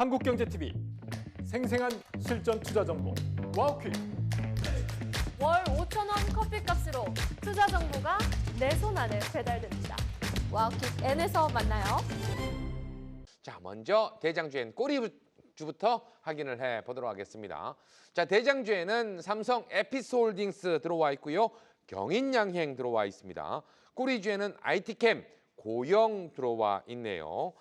한국경제TV 생생한 실전 투자 정보 와우퀴. 월 5,000원 커피값으로 투자 정보가 내 손 안에 배달됩니다. 와우킥 N에서 만나요. 자, 먼저 대장주엔 꼬리주부터 확인을 해보도록 하겠습니다. 자, 대장주에는 삼성 에피스홀딩스 들어와 있고요. 경인양행 들어와 있습니다. 꼬리주에는 IT캠, 고영 들어와 있네요.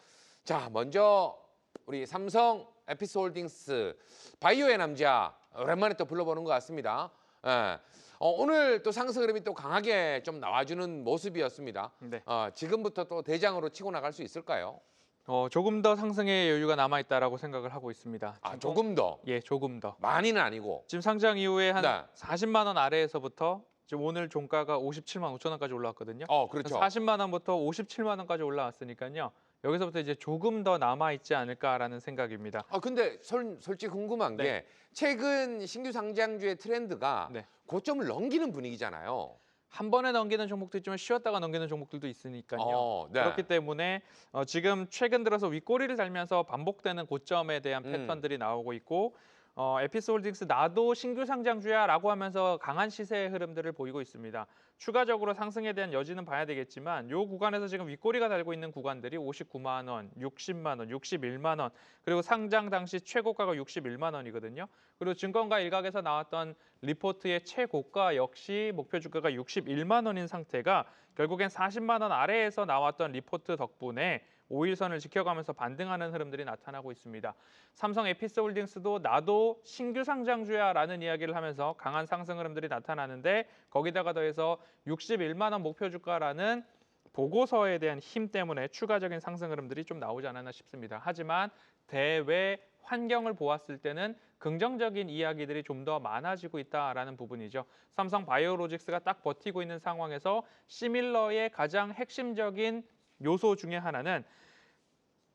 자, 먼저 우리 삼성 에피스홀딩스 바이오의 남자 오랜만에 또 불러보는 것 같습니다. 예. 오늘 또 상승 흐름이 또 강하게 좀 나와주는 모습이었습니다. 네. 지금부터 또 대장으로 치고 나갈 수 있을까요? 조금 더 상승의 여유가 남아있다라고 생각을 하고 있습니다. 조금 더? 예, 조금 더. 많이는 아니고. 지금 상장 이후에 한 네. 40만 원 아래에서부터 지금 오늘 종가가 57만 5천 원까지 올라왔거든요. 그렇죠. 40만 원부터 57만 원까지 올라왔으니까요. 여기서부터 이제 조금 더 남아있지 않을까라는 생각입니다. 근데 솔직히 궁금한 네. 게 최근 신규 상장주의 트렌드가 네. 고점을 넘기는 분위기잖아요. 한 번에 넘기는 종목도 있지만 쉬었다가 넘기는 종목들도 있으니까요. 네. 그렇기 때문에 지금 최근 들어서 윗꼬리를 달면서 반복되는 고점에 대한 패턴들이 나오고 있고 에피스홀딩스 나도 신규 상장주야라고 하면서 강한 시세의 흐름들을 보이고 있습니다. 추가적으로 상승에 대한 여지는 봐야 되겠지만 이 구간에서 지금 윗꼬리가 달고 있는 구간들이 59만 원, 60만 원, 61만 원 그리고 상장 당시 최고가가 61만 원이거든요. 그리고 증권가 일각에서 나왔던 리포트의 최고가 역시 목표 주가가 61만 원인 상태가 결국엔 40만 원 아래에서 나왔던 리포트 덕분에 5일선을 지켜가면서 반등하는 흐름들이 나타나고 있습니다. 삼성 에피스홀딩스도 나도 신규 상장주야라는 이야기를 하면서 강한 상승 흐름들이 나타나는데 거기다가 더해서 61만 원 목표 주가라는 보고서에 대한 힘 때문에 추가적인 상승 흐름들이 좀 나오지 않았나 싶습니다. 하지만 대외 환경을 보았을 때는 긍정적인 이야기들이 좀 더 많아지고 있다라는 부분이죠. 삼성 바이오로직스가 딱 버티고 있는 상황에서 시밀러의 가장 핵심적인 요소 중에 하나는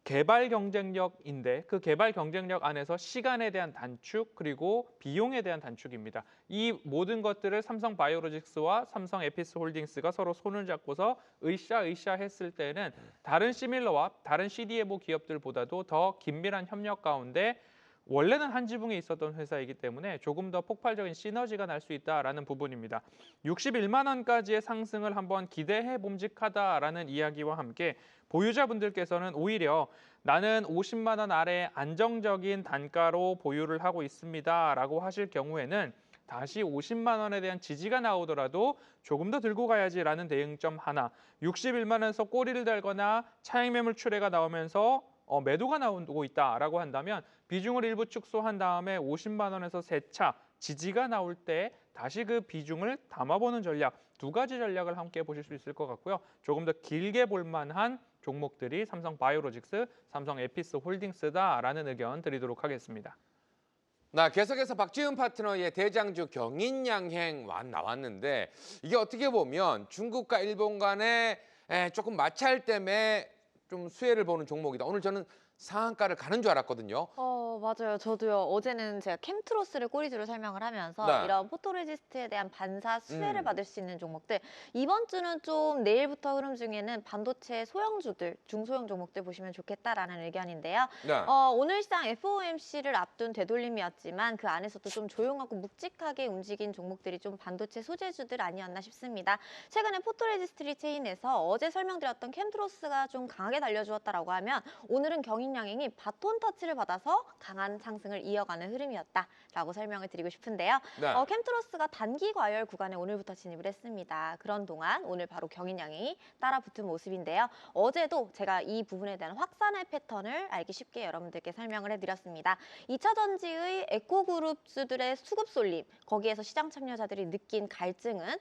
개발 경쟁력인데 그 개발 경쟁력 안에서 시간에 대한 단축 그리고 비용에 대한 단축입니다. 이 모든 것들을 삼성 바이오로직스와 삼성 에피스홀딩스가 서로 손을 잡고서 으쌰으쌰 했을 때는 다른 시밀러와 다른 CDMO 기업들보다도 더 긴밀한 협력 가운데 원래는 한 지붕에 있었던 회사이기 때문에 조금 더 폭발적인 시너지가 날 수 있다라는 부분입니다. 61만 원까지의 상승을 한번 기대해 봄직하다라는 이야기와 함께 보유자분들께서는 오히려 나는 50만 원 아래 안정적인 단가로 보유를 하고 있습니다라고 하실 경우에는 다시 50만 원에 대한 지지가 나오더라도 조금 더 들고 가야지라는 대응점 하나, 61만 원에서 꼬리를 달거나 차익 매물 출회가 나오면서 매도가 나오고 있다라고 한다면 비중을 일부 축소한 다음에 50만 원에서 세 차 지지가 나올 때 다시 그 비중을 담아보는 전략, 두 가지 전략을 함께 보실 수 있을 것 같고요. 조금 더 길게 볼 만한 종목들이 삼성 바이오로직스, 삼성 에피스홀딩스다라는 의견 드리도록 하겠습니다. 계속해서 박지훈 파트너의 대장주 경인양행 나왔는데 이게 어떻게 보면 중국과 일본 간의 조금 마찰 때문에 좀 수혜를 보는 종목이다. 오늘 저는 상한가를 가는 줄 알았거든요. 맞아요. 저도요. 어제는 제가 캠트로스를 꼬리주로 설명을 하면서 이런 포토레지스트에 대한 반사 수혜를 받을 수 있는 종목들 이번 주는 좀 내일부터 흐름 중에는 반도체 소형주들, 중소형 종목들 보시면 좋겠다라는 의견인데요. 오늘 시장 FOMC를 앞둔 되돌림이었지만 그 안에서도 좀 조용하고 묵직하게 움직인 종목들이 좀 반도체 소재주들 아니었나 싶습니다. 최근에 포토레지스트 리체인에서 어제 설명드렸던 캠트로스가 좀 강하게 달려주었다라고 하면 오늘은 경인양행이 바톤 터치를 받아서 강한 상승을 이어가는 흐름이었다라고 설명을 드리고 싶은데요. 캠트로스가 단기 과열 구간에 오늘부터 진입을 했습니다. 그런 동안 오늘 바로 경인양행이 따라 붙은 모습인데요. 어제도 제가 이 부분에 대한 확산의 패턴을 알기 쉽게 여러분들께 설명을 해드렸습니다. 2차 전지의 에코그룹주들의 수급 쏠림, 거기에서 시장 참여자들이 느낀 갈증은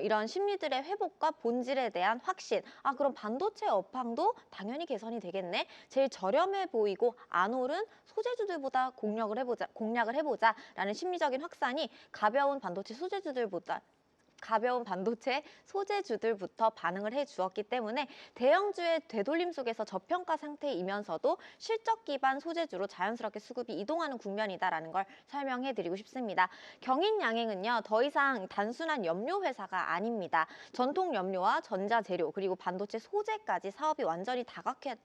이런 심리들의 회복과 본질에 대한 확신, 그럼 반도체 업황도 당연히 개선이 되겠네. 제일 저렴해 보이고 안 오른 소재주들보다 공략을 해보자라는 심리적인 확산이 가벼운 반도체 소재주들보다 가벼운 반도체 소재주들부터 반응을 해주었기 때문에 대형주의 되돌림 속에서 저평가 상태이면서도 실적 기반 소재주로 자연스럽게 수급이 이동하는 국면이다라는 걸 설명해드리고 싶습니다. 경인양행은요, 더 이상 단순한 염료 회사가 아닙니다. 전통 염료와 전자재료 그리고 반도체 소재까지 사업이 완전히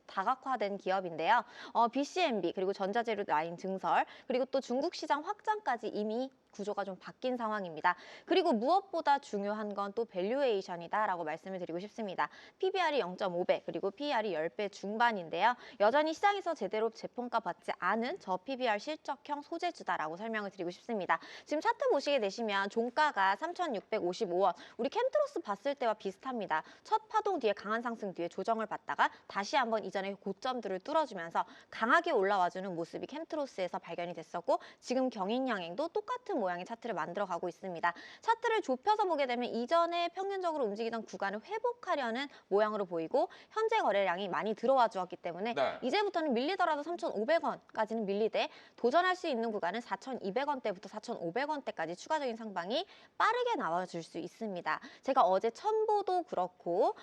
다각화된 기업인데요. BCMB 그리고 전자재료 라인 증설 그리고 또 중국 시장 확장까지 이미 구조가 좀 바뀐 상황입니다. 그리고 무엇보다 중요한 건 또 밸류에이션이다라고 말씀을 드리고 싶습니다. PBR이 0.5배 그리고 PER이 10배 중반인데요. 여전히 시장에서 제대로 재평가 받지 않은 저 PBR 실적형 소재주다라고 설명을 드리고 싶습니다. 지금 차트 보시게 되시면 종가가 3,655원, 우리 캠트로스 봤을 때와 비슷합니다. 첫 파동 뒤에 강한 상승 뒤에 조정을 받다가 다시 한번 이전의 고점들을 뚫어주면서 강하게 올라와주는 모습이 캠트로스에서 발견이 됐었고 지금 경인양행도 똑같은 모양의 차트를 만들어가고 있습니다. 차트를 좁혀서 보게 되면 이전에 평균적으로 움직이던 구간을 회복하려는 모양으로 보이고 현재 거래량이 많이 들어와 주었기 때문에 네. 이제부터는 밀리더라도 3,500원까지는 밀리되 도전할 수 있는 구간은 4,200원대부터 4,500원대까지 추가적인 상방이 빠르게 나와줄 수 있습니다. 제가 어제 첨보도 그렇고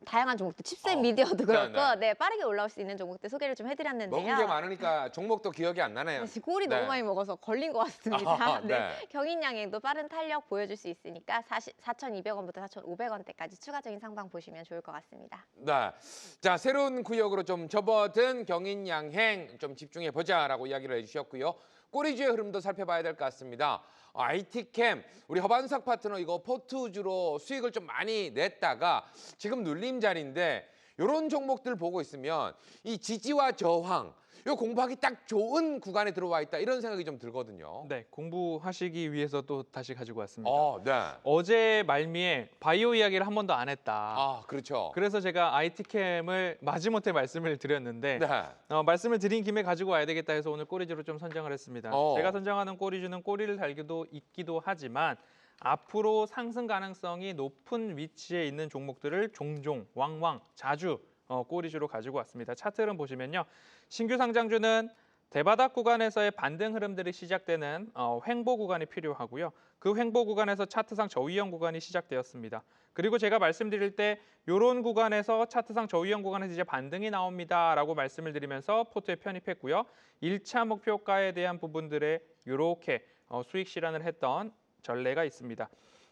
다양한 종목들, 칩셋 미디어도 그렇고 네, 빠르게 올라올 수 있는 종목들 소개를 좀 해드렸는데요. 먹은 게 많으니까 종목도 기억이 안 나네요. 사실 골이 네. 너무 많이 먹어서 걸린 것 같습니다. 네. 네. 경인양행도 빠른 탄력 보여줄 수 있으니까 4,200원부터 4,500원대까지 추가적인 상방 보시면 좋을 것 같습니다. 네. 자, 새로운 구역으로 좀 접어든 경인양행 좀 집중해 보자라고 이야기를 해주셨고요. 꼬리주의 흐름도 살펴봐야 될 것 같습니다. IT캠, 우리 허반석 파트너 이거 포트주로 수익을 좀 많이 냈다가 지금 눌림자리인데 이런 종목들 보고 있으면 이 지지와 저항, 요 공부하기 딱 좋은 구간에 들어와 있다 이런 생각이 좀 들거든요. 네, 공부하시기 위해서 또 다시 가지고 왔습니다. 네. 어제 말미에 바이오 이야기를 한 번도 안 했다. 그렇죠. 그래서 제가 IT캠을 마지못해 말씀을 드렸는데 네. 말씀을 드린 김에 가지고 와야 되겠다 해서 오늘 꼬리주로 좀 선정을 했습니다. 제가 선정하는 꼬리주는 꼬리를 달기도 있기도 하지만 앞으로 상승 가능성이 높은 위치에 있는 종목들을 종종, 왕왕, 자주 꼬리주로 가지고 왔습니다. 차트를 보시면요. 신규 상장주는 대바닥 구간에서의 반등 흐름들이 시작되는 횡보 구간이 필요하고요. 그 횡보 구간에서 차트상 저위험 구간이 시작되었습니다. 그리고 제가 말씀드릴 때 이런 구간에서 차트상 저위험 구간에서 이제 반등이 나옵니다라고 말씀을 드리면서 포트에 편입했고요. 1차 목표가에 대한 부분들에 이렇게 수익 실현을 했던 전례가 있습니다.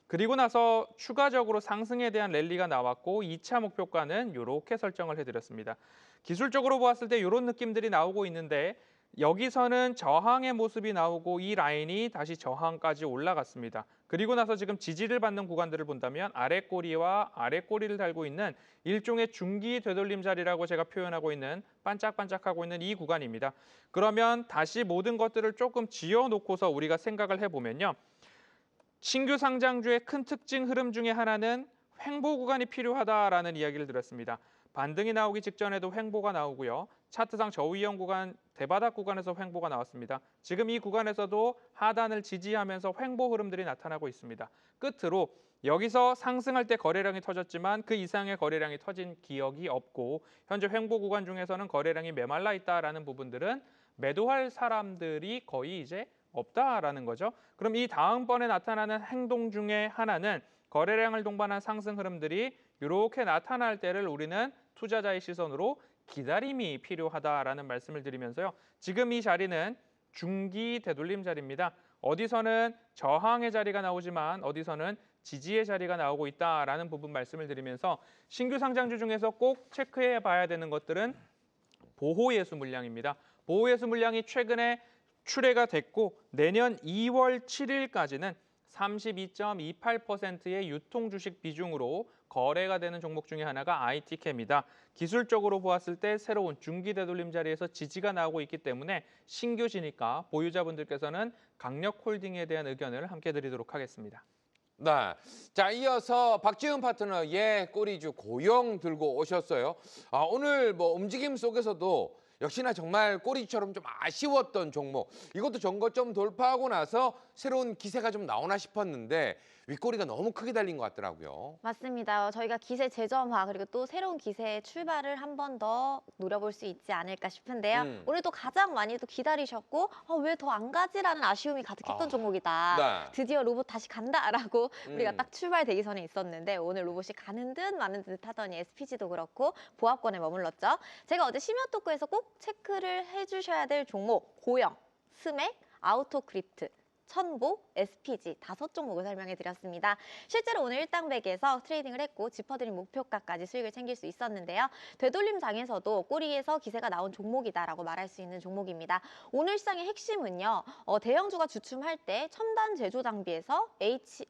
그리고 나서 추가적으로 상승에 대한 랠리가 나왔고 2차 목표가는 이렇게 설정을 해드렸습니다. 기술적으로 보았을 때 이런 느낌들이 나오고 있는데 여기서는 저항의 모습이 나오고 이 라인이 다시 저항까지 올라갔습니다. 그리고 나서 지금 지지를 받는 구간들을 본다면 아랫꼬리와 아랫꼬리를 달고 있는 일종의 중기 되돌림 자리라고 제가 표현하고 있는 반짝반짝하고 있는 이 구간입니다. 그러면 다시 모든 것들을 조금 지어놓고서 우리가 생각을 해보면요. 신규 상장주의 큰 특징 흐름 중에 하나는 횡보 구간이 필요하다라는 이야기를 드렸습니다. 반등이 나오기 직전에도 횡보가 나오고요. 차트상 저위험 구간, 대바닥 구간에서 횡보가 나왔습니다. 지금 이 구간에서도 하단을 지지하면서 횡보 흐름들이 나타나고 있습니다. 끝으로 여기서 상승할 때 거래량이 터졌지만 그 이상의 거래량이 터진 기억이 없고 현재 횡보 구간 중에서는 거래량이 메말라 있다라는 부분들은 매도할 사람들이 거의 이제 없다라는 거죠. 그럼 이 다음번에 나타나는 행동 중에 하나는 거래량을 동반한 상승 흐름들이 이렇게 나타날 때를 우리는 투자자의 시선으로 기다림이 필요하다라는 말씀을 드리면서요. 지금 이 자리는 중기 되돌림 자리입니다. 어디서는 저항의 자리가 나오지만 어디서는 지지의 자리가 나오고 있다라는 부분 말씀을 드리면서 신규 상장주 중에서 꼭 체크해 봐야 되는 것들은 보호예수 물량입니다. 보호예수 물량이 최근에 출회가 됐고 내년 2월 7일까지는 32.28%의 유통 주식 비중으로 거래가 되는 종목 중에 하나가 IT캠이다. 기술적으로 보았을 때 새로운 중기 되돌림 자리에서 지지가 나오고 있기 때문에 신규지니까 보유자분들께서는 강력홀딩에 대한 의견을 함께 드리도록 하겠습니다. 네. 자, 이어서 박지훈 파트너의 꼬리주 고용 들고 오셨어요. 오늘 뭐 움직임 속에서도 역시나 정말 꼬리처럼 좀 아쉬웠던 종목. 이것도 전고점 돌파하고 나서 새로운 기세가 좀 나오나 싶었는데 윗꼬리가 너무 크게 달린 것 같더라고요. 맞습니다. 저희가 기세 재점화 그리고 또 새로운 기세의 출발을 한 번 더 노려볼 수 있지 않을까 싶은데요. 오늘 또 가장 많이 또 기다리셨고 왜 더 안 가지라는 아쉬움이 가득했던 종목이다. 네. 드디어 로봇 다시 간다라고 우리가 음. 딱 출발 대기선에 있었는데 오늘 로봇이 가는 듯 마는 듯 하더니 SPG도 그렇고 보합권에 머물렀죠. 제가 어제 심야 토크에서 꼭 체크를 해주셔야 될 종목 고영, 스맥, 아우토크립트, 천보, SPG 5종목을 설명해 드렸습니다. 실제로 오늘 일당백에서 트레이딩을 했고 짚어드린 목표가까지 수익을 챙길 수 있었는데요. 되돌림 장에서도 꼬리에서 기세가 나온 종목이다라고 말할 수 있는 종목입니다. 오늘 시장의 핵심은요. 대형주가 주춤할 때 첨단 제조 장비에서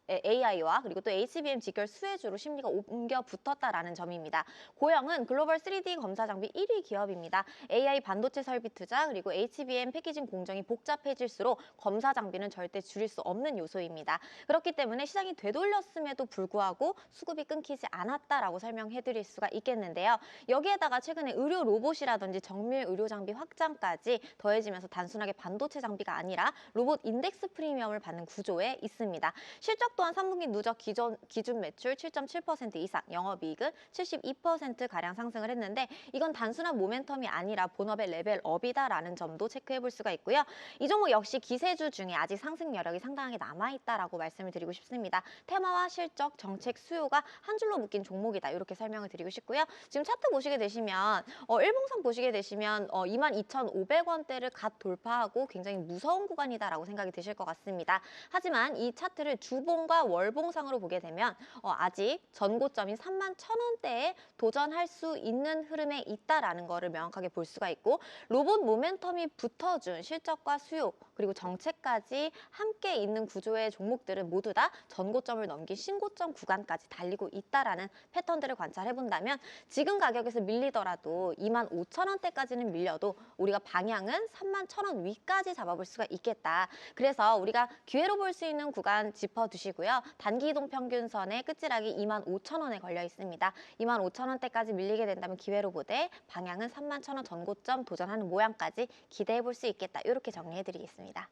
AI와 그리고 또 HBM 직결 수혜주로 심리가 옮겨 붙었다라는 점입니다. 고영은 글로벌 3D 검사 장비 1위 기업입니다. AI 반도체 설비 투자 그리고 HBM 패키징 공정이 복잡해질수록 검사 장비는 절대 줄일 수 없는 요소입니다. 그렇기 때문에 시장이 되돌렸음에도 불구하고 수급이 끊기지 않았다라고 설명해 드릴 수가 있겠는데요. 여기에다가 최근에 의료 로봇이라든지 정밀 의료 장비 확장까지 더해지면서 단순하게 반도체 장비가 아니라 로봇 인덱스 프리미엄을 받는 구조에 있습니다. 실적 또한 3분기 누적 기준 매출 7.7% 이상, 영업이익은 72%가량 상승을 했는데 이건 단순한 모멘텀이 아니라 본업의 레벨업이다라는 점도 체크해 볼 수가 있고요. 이 종목 역시 기세주 중에 아직 상승 여력이 상당하게 남아있다라고 말씀을 드리고 싶습니다. 테마와 실적, 정책, 수요가 한 줄로 묶인 종목이다. 이렇게 설명을 드리고 싶고요. 지금 차트 보시게 되시면 일봉상 보시게 되시면 22,500원대를 갓 돌파하고 굉장히 무서운 구간이다라고 생각이 드실 것 같습니다. 하지만 이 차트를 주봉과 월봉상으로 보게 되면 아직 전고점인 31,000원대에 도전할 수 있는 흐름에 있다라는 거를 명확하게 볼 수가 있고 로봇 모멘텀이 붙어준 실적과 수요 그리고 정책까지 함께 있는 구조의 종목들은 모두 다 전고점을 넘긴 신고점 구간까지 달리고 있다라는 패턴들을 관찰해 본다면 지금 가격에서 밀리더라도 25,000원대까지는 밀려도 우리가 방향은 31,000원 위까지 잡아볼 수가 있겠다. 그래서 우리가 기회로 볼 수 있는 구간 짚어두시고요. 단기 이동 평균선의 끝지락이 25,000원에 걸려 있습니다. 25,000원대까지 밀리게 된다면 기회로 보되 방향은 31,000원 전고점 도전하는 모양까지 기대해 볼 수 있겠다. 이렇게 정리해 드리겠습니다.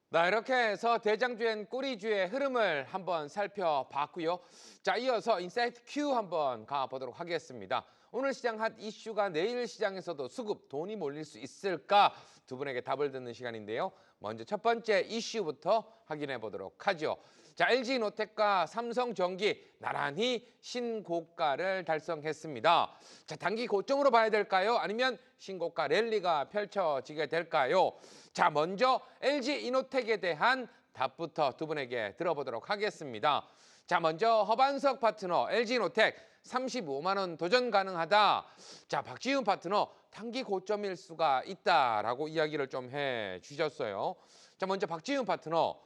네, 이렇게 해서 대장주엔 꼬리주의 흐름을 한번 살펴봤고요. 자, 이어서 인사이트 Q 한번 가보도록 하겠습니다. 오늘 시장 핫 이슈가 내일 시장에서도 수급, 돈이 몰릴 수 있을까? 두 분에게 답을 듣는 시간인데요. 먼저 첫 번째 이슈부터 확인해 보도록 하죠. 자, LG노텍과 삼성전기 나란히 신고가를 달성했습니다. 자, 단기 고점으로 봐야 될까요? 아니면 신고가 랠리가 펼쳐지게 될까요? 자, 먼저 LG이노텍에 대한 답부터 두 분에게 들어보도록 하겠습니다. 자, 먼저 허반석 파트너 LG이노텍 35만 원 도전 가능하다. 자, 박지훈 파트너 단기 고점일 수가 있다라고 이야기를 좀 해주셨어요. 자, 먼저 박지훈 파트너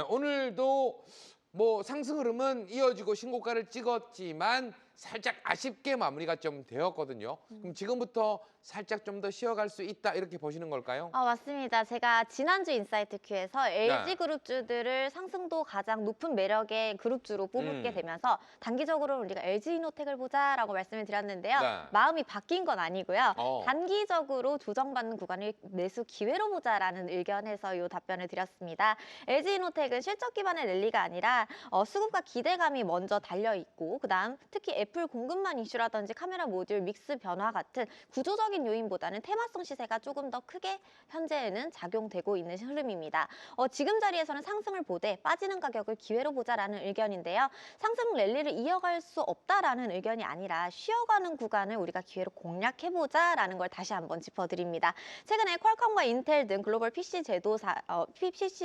오늘도 뭐 상승 흐름은 이어지고 신고가를 찍었지만 살짝 아쉽게 마무리가 좀 되었거든요. 그럼 지금부터 살짝 좀 더 쉬어갈 수 있다 이렇게 보시는 걸까요? 맞습니다. 제가 지난주 인사이트 큐에서 LG 그룹주들을 상승도 가장 높은 매력의 그룹주로 뽑게 되면서 단기적으로 우리가 LG이노텍을 보자라고 말씀을 드렸는데요. 네. 마음이 바뀐 건 아니고요. 단기적으로 조정받는 구간을 매수 기회로 보자라는 의견에서 이 답변을 드렸습니다. LG이노텍은 실적 기반의 랠리가 아니라 수급과 기대감이 먼저 달려있고 그다음 특히 애플 공급망 이슈라든지 카메라 모듈 믹스 변화 같은 구조적인 요인보다는 테마성 시세가 조금 더 크게 현재에는 작용되고 있는 흐름입니다. 지금 자리에서는 상승을 보되 빠지는 가격을 기회로 보자라는 의견인데요. 상승 랠리를 이어갈 수 없다라는 의견이 아니라 쉬어가는 구간을 우리가 기회로 공략해보자라는 걸 다시 한번 짚어드립니다. 최근에 퀄컴과 인텔 등 글로벌 PC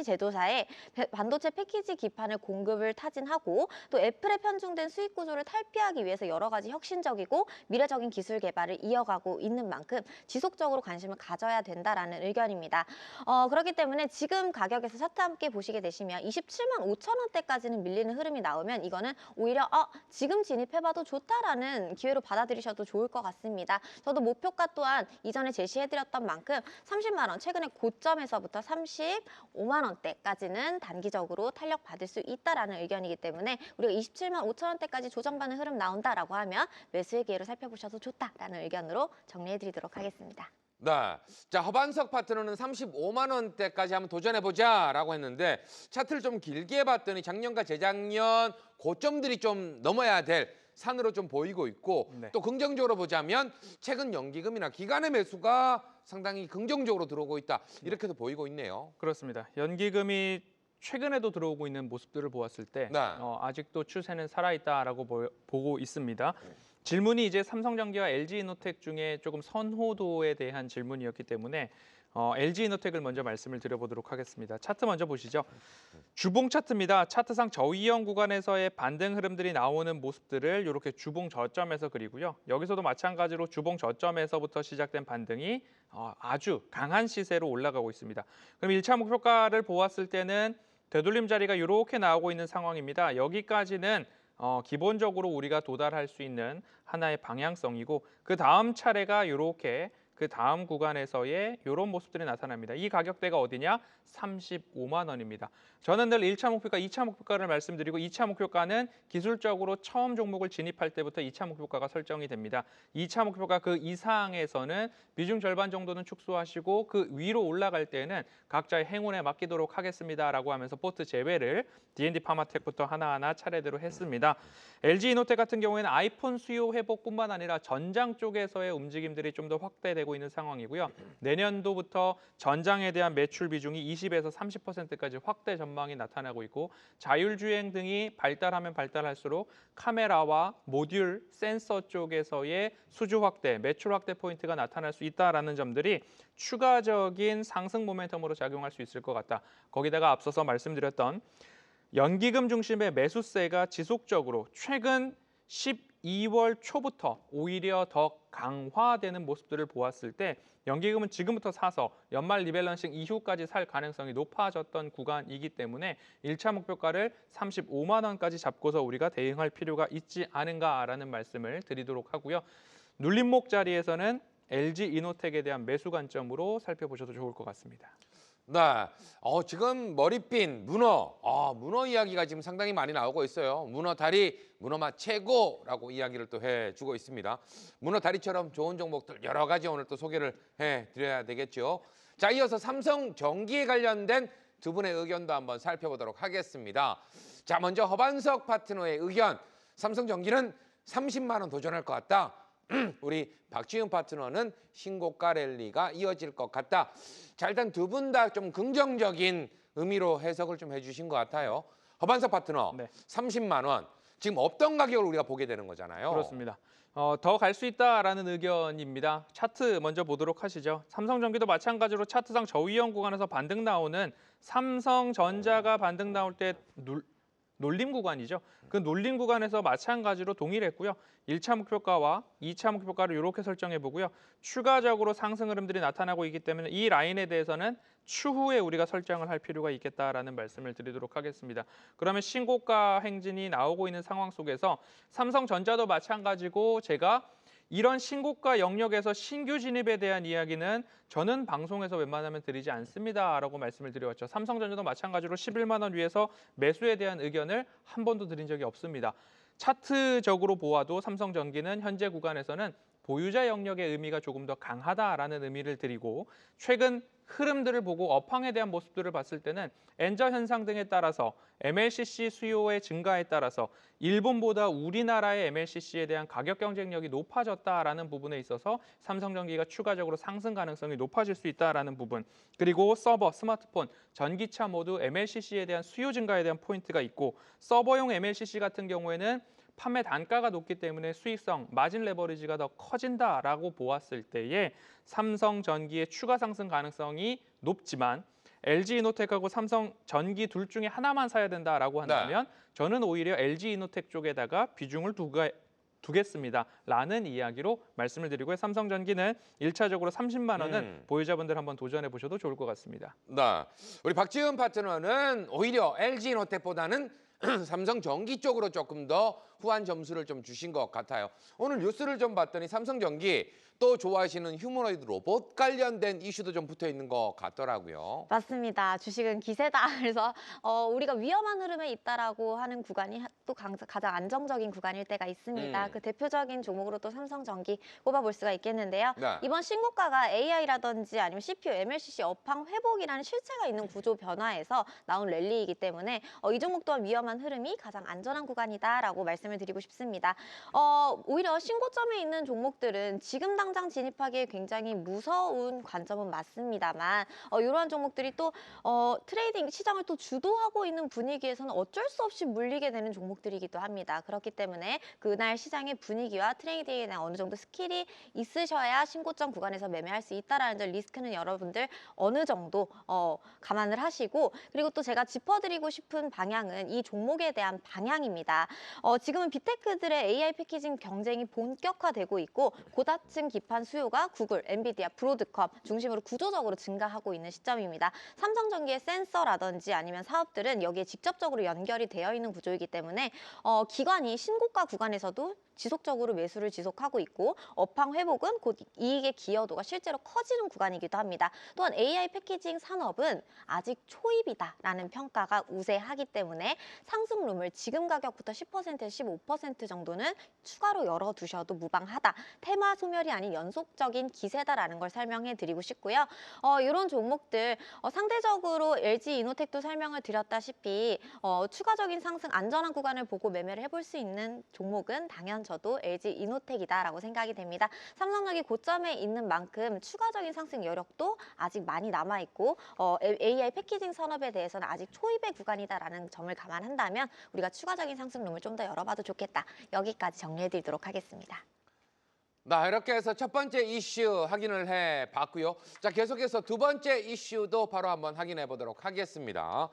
제조사에 반도체 패키지 기판을 공급을 타진하고 또 애플에 편중된 수익 구조를 탈피하기 위해서 여러 가지 혁신적이고 미래적인 기술 개발을 이어가고 있는 만큼 지속적으로 관심을 가져야 된다라는 의견입니다. 그렇기 때문에 지금 가격에서 차트 함께 보시게 되시면 27만 5천 원대까지는 밀리는 흐름이 나오면 이거는 오히려 지금 진입해봐도 좋다라는 기회로 받아들이셔도 좋을 것 같습니다. 저도 목표가 또한 이전에 제시해드렸던 만큼 30만 원, 최근에 고점에서부터 35만 원대까지는 단기적으로 탄력 받을 수 있다라는 의견이기 때문에 우리가 27만 5천 원대까지 조정받는 흐름 나온다라고 하면 매수의 기회로 살펴보셔도 좋다라는 의견으로 정리해드리도록 하겠습니다. 네. 자, 허반석 파트너는 35만 원대까지 한번 도전해보자라고 했는데 차트를 좀 길게 봤더니 작년과 재작년 고점들이 좀 넘어야 될 산으로 좀 보이고 있고 네. 또 긍정적으로 보자면 최근 연기금이나 기관의 매수가 상당히 긍정적으로 들어오고 있다. 이렇게도 보이고 있네요. 그렇습니다. 연기금이 최근에도 들어오고 있는 모습들을 보았을 때 네. 아직도 추세는 살아있다라고 보고 있습니다. 질문이 이제 삼성전기와 LG이노텍 중에 조금 선호도에 대한 질문이었기 때문에 LG이노텍을 먼저 말씀을 드려보도록 하겠습니다. 차트 먼저 보시죠. 주봉 차트입니다. 차트상 저위험 구간에서의 반등 흐름들이 나오는 모습들을 이렇게 주봉 저점에서 그리고요. 여기서도 마찬가지로 주봉 저점에서부터 시작된 반등이 아주 강한 시세로 올라가고 있습니다. 그럼 1차 목표가를 보았을 때는 되돌림 자리가 이렇게 나오고 있는 상황입니다. 여기까지는 기본적으로 우리가 도달할 수 있는 하나의 방향성이고 그 다음 차례가 이렇게 그 다음 구간에서의 이런 모습들이 나타납니다. 이 가격대가 어디냐? 35만 원입니다. 저는 늘 1차 목표가, 2차 목표가를 말씀드리고 2차 목표가는 기술적으로 처음 종목을 진입할 때부터 2차 목표가가 설정이 됩니다. 2차 목표가 그 이상에서는 비중 절반 정도는 축소하시고 그 위로 올라갈 때는 각자의 행운에 맡기도록 하겠습니다라고 하면서 포트 제외를 D&D 파마텍부터 하나하나 차례대로 했습니다. LG이노텍 같은 경우에는 아이폰 수요 회복뿐만 아니라 전장 쪽에서의 움직임들이 좀 더 확대되고 있는 상황이고요. 내년도부터 전장에 대한 매출 비중이 20에서 30%까지 확대 전망이 나타나고 있고 자율주행 등이 발달하면 발달할수록 카메라와 모듈, 센서 쪽에서의 수주 확대, 매출 확대 포인트가 나타날 수 있다라는 점들이 추가적인 상승 모멘텀으로 작용할 수 있을 것 같다. 거기다가 앞서서 말씀드렸던 연기금 중심의 매수세가 지속적으로 최근 12월 초부터 오히려 더 강화되는 모습들을 보았을 때 연기금은 지금부터 사서 연말 리밸런싱 이후까지 살 가능성이 높아졌던 구간이기 때문에 1차 목표가를 35만 원까지 잡고서 우리가 대응할 필요가 있지 않은가라는 말씀을 드리도록 하고요. 눌림목 자리에서는 LG이노텍에 대한 매수 관점으로 살펴보셔도 좋을 것 같습니다. 네, 지금 머리핀, 문어, 문어 이야기가 지금 상당히 많이 나오고 있어요. 문어 다리, 문어 맛 최고라고 이야기를 또 해주고 있습니다. 문어 다리처럼 좋은 종목들 여러 가지 오늘 또 소개를 해드려야 되겠죠. 자, 이어서 삼성전기에 관련된 두 분의 의견도 한번 살펴보도록 하겠습니다. 자, 먼저 허반석 파트너의 의견, 삼성전기는 30만 원 도전할 것 같다. 우리 박지훈 파트너는 신고가 랠리가 이어질 것 같다. 자, 일단 두 분 다 좀 긍정적인 의미로 해석을 좀 해주신 것 같아요. 허반석 파트너, 네. 30만 원. 지금 없던 가격을 우리가 보게 되는 거잖아요. 그렇습니다. 더 갈 수 있다라는 의견입니다. 차트 먼저 보도록 하시죠. 삼성전기도 마찬가지로 차트상 저위험 구간에서 반등 나오는 삼성전자가 반등 나올 때 놀림 구간이죠. 그 놀림 구간에서 마찬가지로 동일했고요. 1차 목표가와 2차 목표가를 이렇게 설정해 보고요. 추가적으로 상승 흐름들이 나타나고 있기 때문에 이 라인에 대해서는 추후에 우리가 설정을 할 필요가 있겠다라는 말씀을 드리도록 하겠습니다. 그러면 신고가 행진이 나오고 있는 상황 속에서 삼성전자도 마찬가지고 제가 이런 신고가 영역에서 신규 진입에 대한 이야기는 저는 방송에서 웬만하면 드리지 않습니다라고 말씀을 드려왔죠. 삼성전자도 마찬가지로 11만 원 위에서 매수에 대한 의견을 한 번도 드린 적이 없습니다. 차트적으로 보아도 삼성전기는 현재 구간에서는 보유자 영역의 의미가 조금 더 강하다라는 의미를 드리고 최근 흐름들을 보고 업황에 대한 모습들을 봤을 때는 엔저 현상 등에 따라서 MLCC 수요의 증가에 따라서 일본보다 우리나라의 MLCC에 대한 가격 경쟁력이 높아졌다라는 부분에 있어서 삼성전기가 추가적으로 상승 가능성이 높아질 수 있다라는 부분, 그리고 서버, 스마트폰, 전기차 모두 MLCC에 대한 수요 증가에 대한 포인트가 있고 서버용 MLCC 같은 경우에는 판매 단가가 높기 때문에 수익성, 마진 레버리지가 더 커진다라고 보았을 때에 삼성전기의 추가 상승 가능성이 높지만 LG이노텍하고 삼성전기 둘 중에 하나만 사야 된다라고 한다면 저는 오히려 LG이노텍 쪽에다가 비중을 두겠습니다라는 이야기로 말씀을 드리고요. 삼성전기는 1차적으로 30만 원은 보유자분들 한번 도전해 보셔도 좋을 것 같습니다. 네, 우리 박지훈 파트너는 오히려 LG이노텍보다는 삼성전기 쪽으로 조금 더 후한 점수를 좀 주신 것 같아요. 오늘 뉴스를 좀 봤더니 삼성전기 또 좋아하시는 휴머노이드 로봇 관련된 이슈도 좀 붙어 있는 것 같더라고요. 맞습니다. 주식은 기세다. 그래서 우리가 위험한 흐름에 있다라고 하는 구간이 또 가장 안정적인 구간일 때가 있습니다. 그 대표적인 종목으로 또 삼성전기 꼽아볼 수가 있겠는데요. 네. 이번 신고가가 AI라든지 아니면 CPU, MLCC 업황 회복이라는 실체가 있는 구조 변화에서 나온 랠리이기 때문에 이 종목 또한 위험한 흐름이 가장 안전한 구간이다라고 말씀을 드리고 싶습니다. 오히려 신고점에 있는 종목들은 지금 당장 진입하기에 굉장히 무서운 관점은 맞습니다만 이러한 종목들이 또 트레이딩 시장을 또 주도하고 있는 분위기에서는 어쩔 수 없이 물리게 되는 종목들이기도 합니다. 그렇기 때문에 그날 시장의 분위기와 트레이딩에 대한 어느 정도 스킬이 있으셔야 신고점 구간에서 매매할 수 있다라는 점 리스크는 여러분들 어느 정도 감안을 하시고 그리고 또 제가 짚어드리고 싶은 방향은 이 종목에 대한 방향입니다. 지금은 빅테크들의 AI 패키징 경쟁이 본격화되고 있고 고다층 기판 수요가 구글, 엔비디아, 브로드컴 중심으로 구조적으로 증가하고 있는 시점입니다. 삼성전기의 센서라든지 아니면 사업들은 여기에 직접적으로 연결이 되어 있는 구조이기 때문에 기관이 신고가 구간에서도 지속적으로 매수를 지속하고 있고 업황 회복은 곧 이익의 기여도가 실제로 커지는 구간이기도 합니다. 또한 AI 패키징 산업은 아직 초입이다라는 평가가 우세하기 때문에 상승룸을 지금 가격부터 10%에서 15% 정도는 추가로 열어두셔도 무방하다. 테마 소멸이 아닌 연속적인 기세다라는 걸 설명해 드리고 싶고요. 이런 종목들 상대적으로 LG 이노텍도 설명을 드렸다시피 추가적인 상승 안전한 구간을 보고 매매를 해볼 수 있는 종목은 당연 저도 LG 이노텍이다라고 생각이 됩니다. 삼성전기 고점에 있는 만큼 추가적인 상승 여력도 아직 많이 남아있고 AI 패키징 산업에 대해서는 아직 초입의 구간이다라는 점을 감안한다면 우리가 추가적인 상승룸을 좀 더 열어봐도 좋겠다. 여기까지 정리해드리도록 하겠습니다. 이렇게 해서 첫 번째 이슈 확인을 해봤고요. 자, 계속해서 두 번째 이슈도 바로 한번 확인해 보도록 하겠습니다.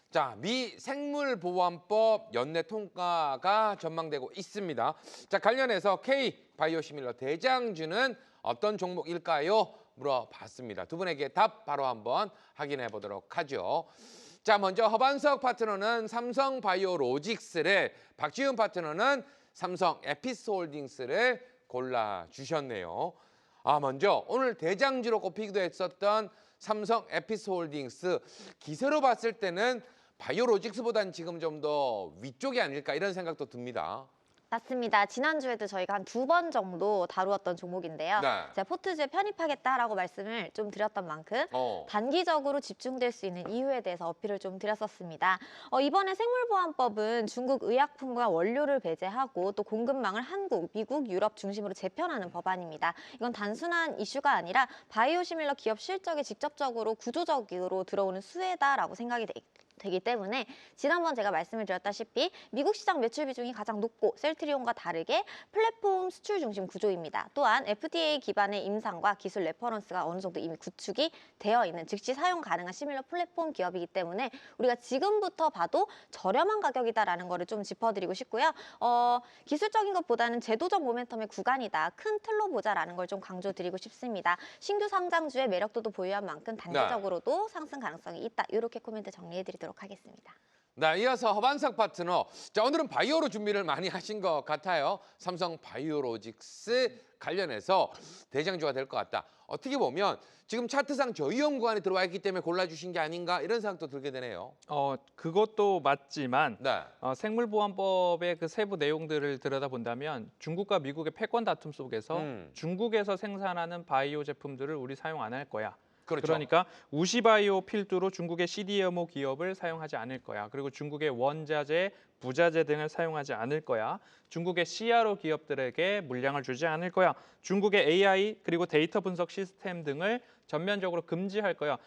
자, 미 생물보안법 연내 통과가 전망되고 있습니다. 자, 관련해서 K-바이오시밀러 대장주는 어떤 종목일까요? 물어봤습니다. 두 분에게 답 바로 한번 확인해 보도록 하죠. 자, 먼저 허반석 파트너는 삼성바이오로직스를, 박지훈 파트너는 삼성 에피스홀딩스를 골라주셨네요. 먼저 오늘 대장주로 꼽히기도 했었던 삼성 에피스홀딩스 기세로 봤을 때는 바이오로직스보다는 지금 좀 더 위쪽이 아닐까 이런 생각도 듭니다. 맞습니다. 지난주에도 저희가 한 2번 정도 다루었던 종목인데요. 네. 제가 포트주에 편입하겠다라고 말씀을 좀 드렸던 만큼 단기적으로 집중될 수 있는 이유에 대해서 어필을 좀 드렸었습니다. 이번에 생물보안법은 중국 의약품과 원료를 배제하고 또 공급망을 한국, 미국, 유럽 중심으로 재편하는 법안입니다. 이건 단순한 이슈가 아니라 바이오시밀러 기업 실적에 직접적으로 구조적으로 들어오는 수혜다라고 생각이 되기 때문에 지난번 제가 말씀을 드렸다시피 미국 시장 매출 비중이 가장 높고 셀트리온과 다르게 플랫폼 수출 중심 구조입니다. 또한 FDA 기반의 임상과 기술 레퍼런스가 어느 정도 이미 구축이 되어 있는 즉시 사용 가능한 시밀러 플랫폼 기업이기 때문에 우리가 지금부터 봐도 저렴한 가격이다라는 거를 좀 짚어드리고 싶고요. 기술적인 것보다는 제도적 모멘텀의 구간이다. 큰 틀로 보자라는 걸 좀 강조드리고 싶습니다. 신규 상장주의 매력도도 보유한 만큼 단기적으로도 상승 가능성이 있다. 이렇게 코멘트 정리해드리도록 하겠습니다. 네, 이어서 허반석 파트너. 자, 오늘은 바이오로 준비를 많이 하신 것 같아요. 삼성 바이오로직스 관련해서 대장주가 될 것 같다. 어떻게 보면 지금 차트상 저위험 구간에 들어와 있기 때문에 골라주신 게 아닌가 이런 생각도 들게 되네요. 그것도 맞지만 네. 생물보안법의 그 세부 내용들을 들여다본다면 중국과 미국의 패권 다툼 속에서 중국에서 생산하는 바이오 제품들을 우리 사용 안 할 거야. 그렇죠. 그러니까 우시바이오 필두로 중국의 CDMO 기업을 사용하지 않을 거야. 그리고 중국의 원자재, 부자재 등을 사용하지 않을 거야. 중국의 CRO 기업들에게 물량을 주지 않을 거야. 중국의 AI 그리고 데이터 분석 시스템 등을 전면적으로 금지할 거야.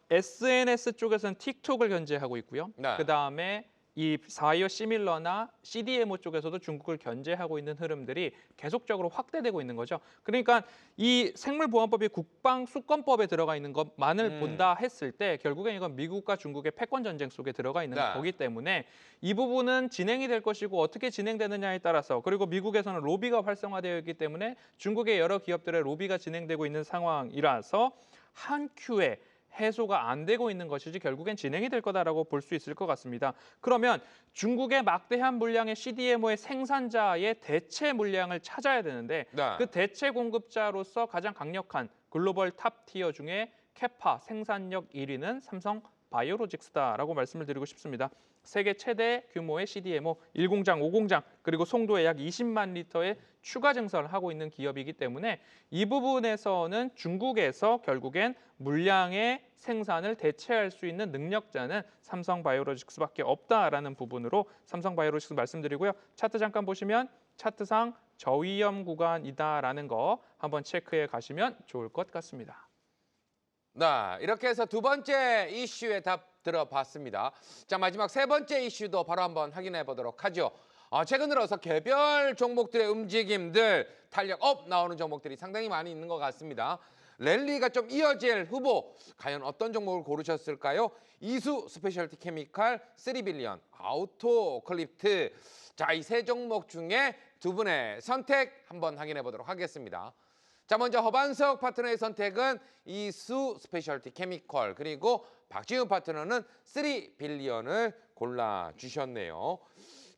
SNS 쪽에서는 틱톡을 견제하고 있고요. 네. 그다음에 이 바이오 시밀러나 CDMO 쪽에서도 중국을 견제하고 있는 흐름들이 계속적으로 확대되고 있는 거죠. 그러니까 이 생물보안법이 국방수권법에 들어가 있는 것만을 본다 했을 때 결국엔 이건 미국과 중국의 패권 전쟁 속에 들어가 있는 거기 때문에 이 부분은 진행이 될 것이고 어떻게 진행되느냐에 따라서 그리고 미국에서는 로비가 활성화되어 있기 때문에 중국의 여러 기업들의 로비가 진행되고 있는 상황이라서 한 큐에 해소가 안 되고 있는 것이지 결국엔 진행이 될 거다라고 볼 수 있을 것 같습니다. 그러면 중국의 막대한 물량의 CDMO의 생산자의 대체 물량을 찾아야 되는데 네. 그 대체 공급자로서 가장 강력한 글로벌 탑 티어 중에 캐파 생산력 1위는 삼성 바이오로직스다라고 말씀을 드리고 싶습니다. 세계 최대 규모의 CDMO 1공장, 5공장 그리고 송도에 약 20만 리터의 추가 증설을 하고 있는 기업이기 때문에 이 부분에서는 중국에서 결국엔 물량의 생산을 대체할 수 있는 능력자는 삼성 바이오로직스밖에 없다라는 부분으로 삼성 바이오로직스 말씀드리고요. 차트 잠깐 보시면 차트상 저위험 구간이다라는 거 한번 체크해 가시면 좋을 것 같습니다. 네, 이렇게 해서 두 번째 이슈에 답 들어봤습니다. 자, 마지막 세 번째 이슈도 바로 한번 확인해 보도록 하죠. 최근 들어서 개별 종목들의 움직임들, 탄력 업 나오는 종목들이 상당히 많이 있는 것 같습니다. 랠리가 좀 이어질 후보, 과연 어떤 종목을 고르셨을까요? 이수 스페셜티 케미칼, 3빌리언, 아우토클립트. 자, 이 세 종목 중에 두 분의 선택 한번 확인해 보도록 하겠습니다. 자, 먼저 허반석 파트너의 선택은 이수 스페셜티 케미컬, 그리고 박지훈 파트너는 3빌리언을 골라주셨네요.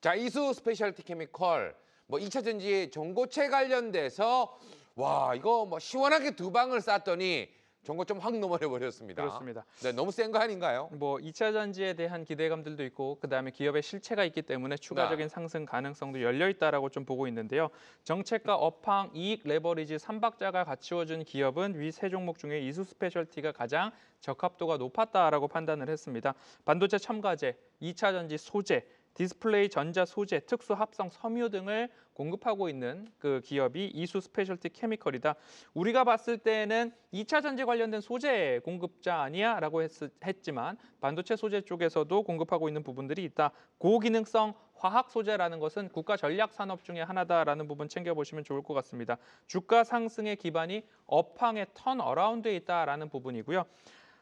자, 이수 스페셜티 케미컬, 뭐 2차 전지 전고체 관련돼서 와, 이거 뭐 시원하게 두 방을 쐈더니 전고점 확 넘어져 버렸습니다. 그렇습니다. 네, 너무 센 거 아닌가요? 뭐 2차 전지에 대한 기대감들도 있고 그다음에 기업의 실체가 있기 때문에 추가적인 상승 가능성도 열려 있다라고 좀 보고 있는데요. 정책과 업황, 이익, 레버리지 3박자가 갖추어진 기업은 위 세 종목 중에 이수 스페셜티가 가장 적합도가 높았다라고 판단을 했습니다. 반도체 첨가제, 2차 전지 소재, 디스플레이 전자 소재, 특수 합성 섬유 등을 공급하고 있는 그 기업이 이수 스페셜티 케미컬이다. 우리가 봤을 때는 2차 전지 관련된 소재 공급자 아니야? 라고 했지만 반도체 소재 쪽에서도 공급하고 있는 부분들이 있다. 고기능성 화학 소재라는 것은 국가 전략 산업 중에 하나다라는 부분 챙겨보시면 좋을 것 같습니다. 주가 상승의 기반이 업황의 턴어라운드에 있다라는 부분이고요.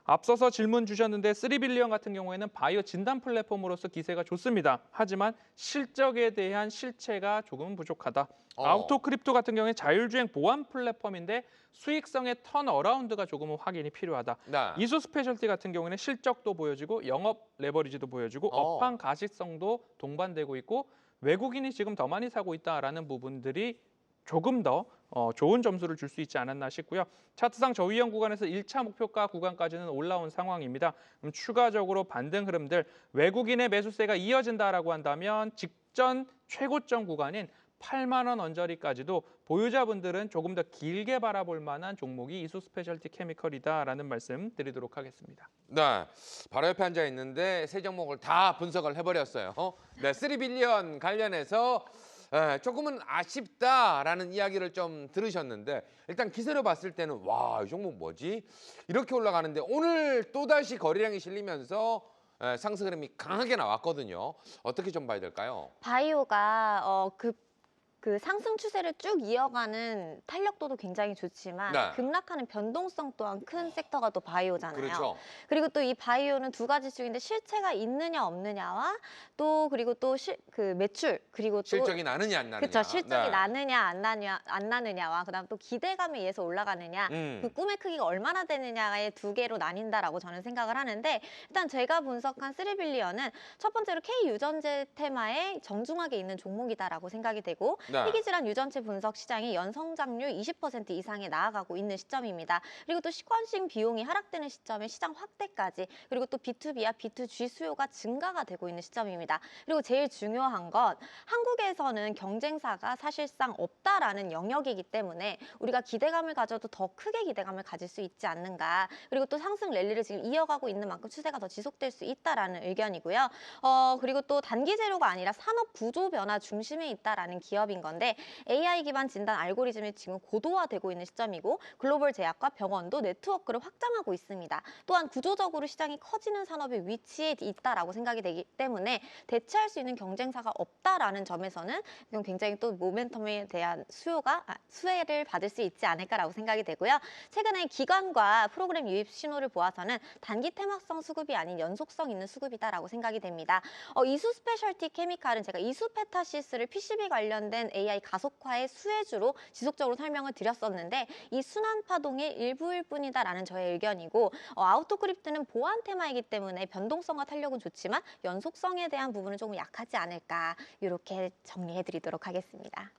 앞서서 질문 주셨는데 3빌리언 같은 경우에는 바이오 진단 플랫폼으로서 기세가 좋습니다. 하지만 실적에 대한 실체가 조금 부족하다. 아우토크립토 같은 경우에 자율주행 보안 플랫폼인데 수익성의 턴어라운드가 조금은 확인이 필요하다. 네. 이수 스페셜티 같은 경우에는 실적도 보여지고 영업 레버리지도 보여지고 업황 가시성도 동반되고 있고 외국인이 지금 더 많이 사고 있다라는 부분들이 조금 더 좋은 점수를 줄 수 있지 않았나 싶고요. 차트상 저위험 구간에서 1차 목표가 구간까지는 올라온 상황입니다. 그럼 추가적으로 반등 흐름들, 외국인의 매수세가 이어진다라고 한다면 직전 최고점 구간인 8만 원 언저리까지도 보유자분들은 조금 더 길게 바라볼 만한 종목이 이수 스페셜티 케미컬이다라는 말씀 드리도록 하겠습니다. 네, 바로 옆에 앉아 있는데 세 종목을 다 분석을 해버렸어요. 네, 3빌리언 관련해서 조금은 아쉽다라는 이야기를 좀 들으셨는데 일단 기세로 봤을 때는 와, 이 종목 뭐지? 이렇게 올라가는데 오늘 또다시 거래량이 실리면서 상승 흐름이 강하게 나왔거든요. 어떻게 좀 봐야 될까요? 바이오가 그 상승 추세를 쭉 이어가는 탄력도도 굉장히 좋지만 네. 급락하는 변동성 또한 큰 섹터가 또 바이오잖아요. 그렇죠. 그리고 또 이 바이오는 두 가지 쪽인데 실체가 있느냐 없느냐와 또 그리고 또 그 매출 그리고 또 실적이 나느냐 안 나느냐. 그렇죠. 실적이 네. 나느냐 안 나느냐와 그다음 또 기대감에 의해서 올라가느냐 그 꿈의 크기가 얼마나 되느냐의 두 개로 나뉜다라고 저는 생각을 하는데 일단 제가 분석한 3빌리언은 첫 번째로 K 유전제 테마에 정중하게 있는 종목이다라고 생각이 되고 네. 희귀질환 유전체 분석 시장이 연성장률 20% 이상에 나아가고 있는 시점입니다. 그리고 또 시퀀싱 비용이 하락되는 시점에 시장 확대까지 그리고 또 B2B와 B2G 수요가 증가가 되고 있는 시점입니다. 그리고 제일 중요한 건 한국에서는 경쟁사가 사실상 없다라는 영역이기 때문에 우리가 기대감을 가져도 더 크게 기대감을 가질 수 있지 않는가. 그리고 또 상승 랠리를 지금 이어가고 있는 만큼 추세가 더 지속될 수 있다라는 의견이고요. 그리고 또 단기 재료가 아니라 산업 구조 변화 중심에 있다라는 기업인 건데 AI 기반 진단 알고리즘이 지금 고도화되고 있는 시점이고 글로벌 제약과 병원도 네트워크를 확장하고 있습니다. 또한 구조적으로 시장이 커지는 산업의 위치에 있다라고 생각이 되기 때문에 대체할 수 있는 경쟁사가 없다라는 점에서는 이건 굉장히 또 모멘텀에 대한 수혜를 받을 수 있지 않을까라고 생각이 되고요. 최근에 기관과 프로그램 유입 신호를 보아서는 단기 테마성 수급이 아닌 연속성 있는 수급이다라고 생각이 됩니다. 이수 스페셜티 케미칼은 제가 이수 페타시스를 PCB 관련된 있는 AI 가속화의 수혜주로 지속적으로 설명을 드렸었는데 이 순환 파동의 일부일 뿐이다라는 저의 의견이고 아우토크립트는 보안 테마이기 때문에 변동성과 탄력은 좋지만 연속성에 대한 부분은 조금 약하지 않을까 이렇게 정리해드리도록 하겠습니다.